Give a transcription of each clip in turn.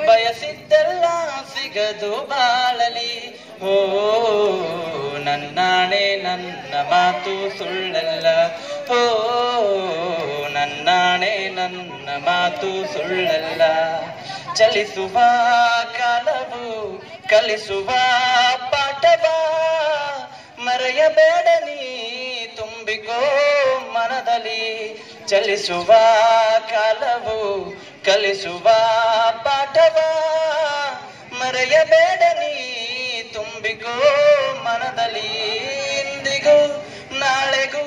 ಬಯಸಿದ್ದೆಲ್ಲ ಸಿಗದು ಬಾಳಲಿ. ಓ ನನ್ನಾಣೆ ನನ್ನ ಮಾತು ಸುಳ್ಳಲ್ಲ. ಓ ನನ್ನಾಣೆ ನನ್ನ ಮಾತು ಸುಳ್ಳಲ್ಲ. ಚಲಿಸುವ ಕಾಲವು ಕಲಿಸುವ ಪಾಠವ ಮರೆಯಬೇಡ ನೀ ತುಂಬಿಕೋ ಮನದಲ್ಲಿ. ಚಲಿಸುವ ಕಾಲವು ಕಲಿಸುವ ಪಾಠವ ಮರೆಯಬೇಡ ನೀ ತುಂಬಿಕೋ ಮನದಲ್ಲಿ. ಇಂದಿಗೂ ನಾಳೆಗೂ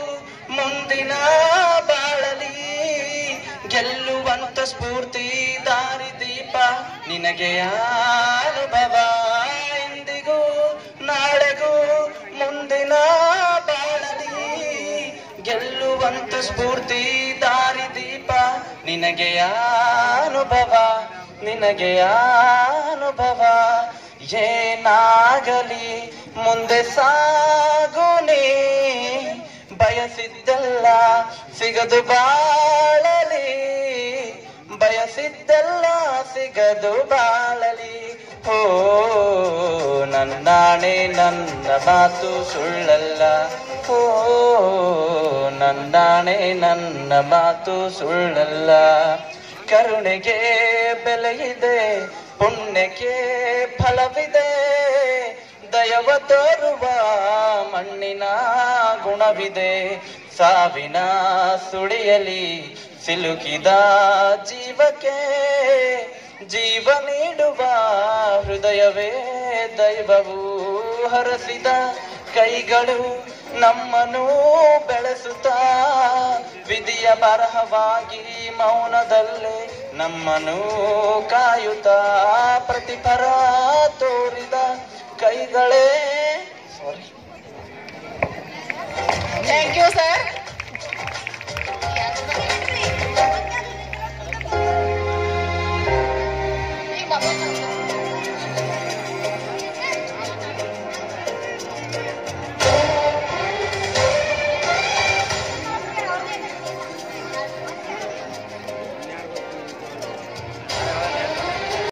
ಮುಂದಿನ ಬಾಳಲಿ ಗೆಲ್ಲುವಂತ ಸ್ಫೂರ್ತಿ ದಾರಿದೀಪ ನಿನಗೆ ಅನುಭವ. ಇಂದಿಗೂ ನಾಳೆಗೂ ಮುಂದಿನ ಬಾಳಲಿ ಗೆಲ್ಲುವಂತ ಸ್ಫೂರ್ತಿ ದಾರಿದೀಪ ನಿನಗೆ ಅನುಭವ ನಿನಗೆ ಅನುಭವ. ಏನಾಗಲಿ ಮುಂದೆ ಸಾಗುನಿ ಬಯಸಿದ್ದೆಲ್ಲ ಸಿಗದು ಬಾಳಲಿ. ಬಯಸಿದ್ದೆಲ್ಲ ಸಿಗದು ಬಾಳಲಿ. ಓ ನನ್ನಾಣೆ ನನ್ನ ಮಾತು ಸುಳ್ಳಲ್ಲ. ಓ ನನ್ನಾಣೆ ನನ್ನ ಮಾತು ಸುಳ್ಳಲ್ಲ. ಕರುಣೆಗೆ ಬೆಲೆಯಿದೆ, ಪುಣ್ಯಕ್ಕೆ ಫಲವಿದೆ, ದಯವ ತೋರುವ ಮಣ್ಣಿನ ಗುಣವಿದೆ. ಸಾವಿನ ಸುಳಿಯಲಿ ಸಿಲುಕಿದ ಜೀವಕ್ಕೆ ಜೀವ ನೀಡುವ ಹೃದಯವೇ ದೈವವು. ಹರಸಿದ ಕೈಗಳು ನಮ್ಮನ್ನು ಬೆಳೆಸುತ್ತಾ ವಿಧಿಯ ಬರಹವಾಗಿ ಮೌನದಲ್ಲೇ ನಮ್ಮನ್ನು ಕಾಯುತ್ತಾ ಪ್ರತಿಫಲ ತೋರಿದ ಕೈಗಳೇ. Thank you sir.